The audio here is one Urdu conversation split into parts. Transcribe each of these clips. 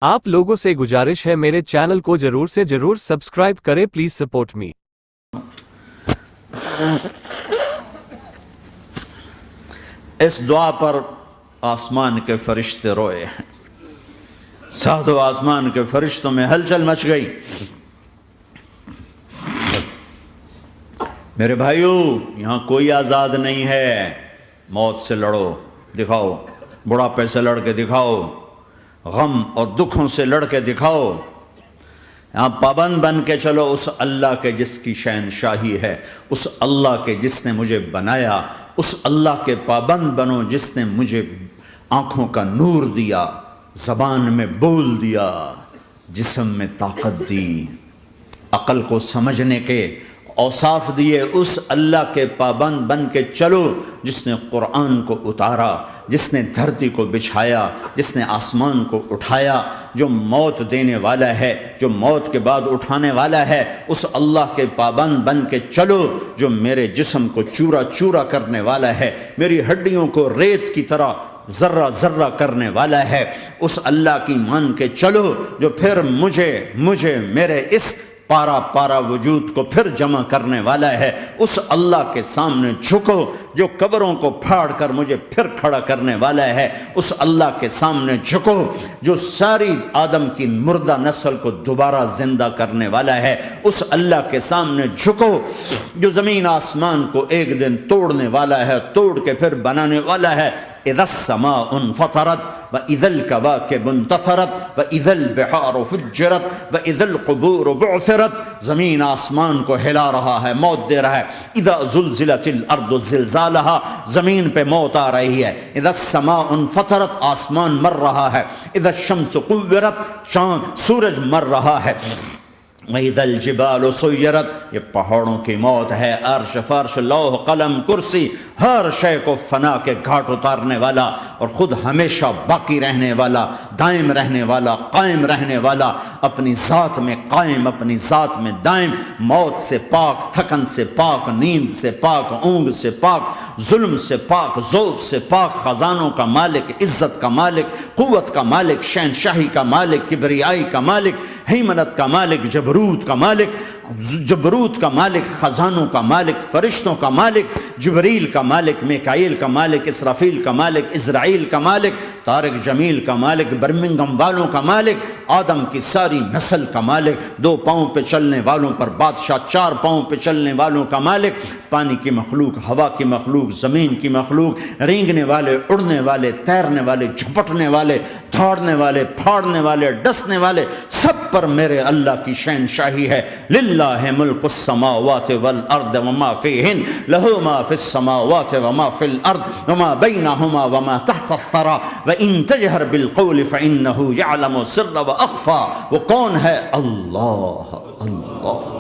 آپ لوگوں سے گزارش ہے میرے چینل کو ضرور سے ضرور سبسکرائب کریں، پلیز سپورٹ می۔ اس دعا پر آسمان کے فرشتے روئے ہیں، ساتوں آسمان کے فرشتوں میں ہلچل مچ گئی۔ میرے بھائیو، یہاں کوئی آزاد نہیں ہے۔ موت سے لڑو، دکھاؤ، بڑھاپے سے لڑ کے دکھاؤ، غم اور دکھوں سے لڑ کے دکھاؤ۔ یہاں پابند بن کے چلو اس اللہ کے جس کی شہنشاہی ہے، اس اللہ کے جس نے مجھے بنایا، اس اللہ کے پابند بنو جس نے مجھے آنکھوں کا نور دیا، زبان میں بول دیا، جسم میں طاقت دی، عقل کو سمجھنے کے اوصاف دیے۔ اس اللہ کے پابند بن کے چلو جس نے قرآن کو اتارا، جس نے دھرتی کو بچھایا، جس نے آسمان کو اٹھایا، جو موت دینے والا ہے، جو موت کے بعد اٹھانے والا ہے۔ اس اللہ کے پابند بن کے چلو جو میرے جسم کو چورا چورا کرنے والا ہے، میری ہڈیوں کو ریت کی طرح ذرہ ذرہ کرنے والا ہے۔ اس اللہ کی مان کے چلو جو پھر مجھے میرے اس پارا پارا وجود کو پھر جمع کرنے والا ہے۔ اس اللہ کے سامنے جھکو جو قبروں کو پھاڑ کر مجھے پھر کھڑا کرنے والا ہے۔ اس اللہ کے سامنے جھکو جو ساری آدم کی مردہ نسل کو دوبارہ زندہ کرنے والا ہے۔ اس اللہ کے سامنے جھکو جو زمین آسمان کو ایک دن توڑنے والا ہے، توڑ کے پھر بنانے والا ہے۔ اذا السماء انفطرت واذا الكواكب انتثرت واذا البحار فجرت واذا القبور بعثرت۔ زمین آسمان کو ہلا رہا ہے، موت دے رہا ہے۔ اذا زلزلت الارض زلزالها، زمین پہ موت آ رہی ہے۔ اذا السماء انفطرت، آسمان مر رہا ہے۔ اذا الشمس قورت، چاند سورج مر رہا ہے۔ وَإِذَا الْجِبَالُ سُيِّرَتْ، یہ پہاڑوں کی موت ہے۔ عرش فرش لوح قلم کرسی، ہر شے کو فنا کے گھاٹ اتارنے والا اور خود ہمیشہ باقی رہنے والا، دائم رہنے والا، قائم رہنے والا، اپنی ذات میں قائم، اپنی ذات میں دائم، موت سے پاک، تھکن سے پاک، نیند سے پاک، اونگ سے پاک، ظلم سے پاک، ذوق سے پاک، خزانوں کا مالک، عزت کا مالک، قوت کا مالک، شہنشاہی کا مالک، کبریائی کا مالک، ہیمنت کا مالک، جبروت کا مالک، جبروت کا مالک، خزانوں کا مالک، فرشتوں کا مالک، جبریل کا مالک، میکائیل کا مالک، اسرافیل کا مالک، اسرائیل کا مالک، طارق جمیل کا مالک، برمنگم والوں کا مالک، آدم کی ساری نسل کا مالک، 2 پاؤں پہ چلنے والوں پر بادشاہ، 4 پاؤں پہ چلنے والوں کا مالک، پانی کی مخلوق، ہوا کی مخلوق، زمین کی مخلوق، رینگنے والے، اڑنے والے، تیرنے والے، جھپٹنے والے، دھاڑنے والے، پھاڑنے والے، ڈسنے والے، سب پر میرے اللہ کی شہنشاہی ہے۔ للہ ملک السماوات والارض وما فیہن، لہو ما فی السماوات وما فی الارض وما بینہما وما تحت الثری وان تجہر بالقول فانہ یعلم السر واخفی۔ وہ کون ہے؟ اللہ، اللہ۔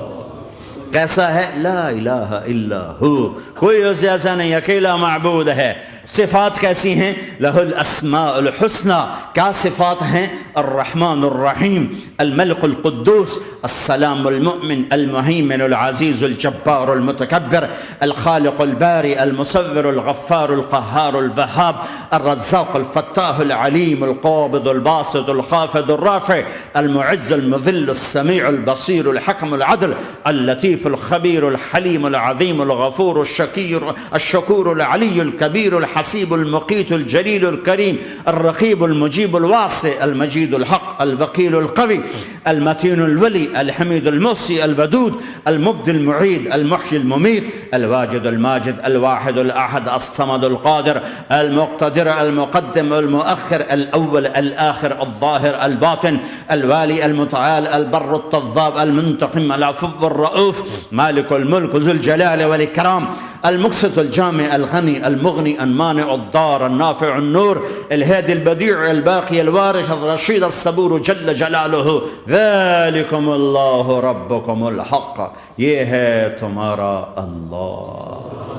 کیسا ہے؟ لا الہ الا ہو، کوئی اس جیسا نہیں، اکیلا معبود ہے۔ صفات کیسی ہیں؟ لہ الاسماء الحسنى، کیا صفات ہیں؟ الرحمن الرحیم، الملک القدوس، السلام المؤمن، المہیمن العزیز الجبار المتکبر، الخالق الباری المصور الغفار القہار الوہاب، الرزاق الفتاح العلیم القابض الباسط الخافض الرافع، المعز المذل السمیع البصیر الحکم العدل، اللطیف الخبیر الحلیم العظیم الغفور الشکور العلی الکبیر الحسیب المقیت الجلیل الکریم، الرقیب المجیب الواسع، المجید الحق، الوکیل القوی، المتین الولی، الحمید المحصی، الودود، المبدی المعید، المحیی الممیت، الواجد الماجد، الواحد الاحد، الصمد القادر، المقتدر، المقدم، المؤخر، الاول، الاخر، الظاهر، الباطن، الوالي، المتعال، البر، التواب، المنتقم، العفو، الرؤوف، مالك الملك، ذو الجلال والإكرام، المقسط، الجامع، الغني، المغني، المانع، الضار، النافع، النور، الهادي، البديع، الباقي، الوارث، الرشيد، الصبور جل جلاله۔ ذلكم الله ربكم الحق، یہ ہے تمہارا اللہ۔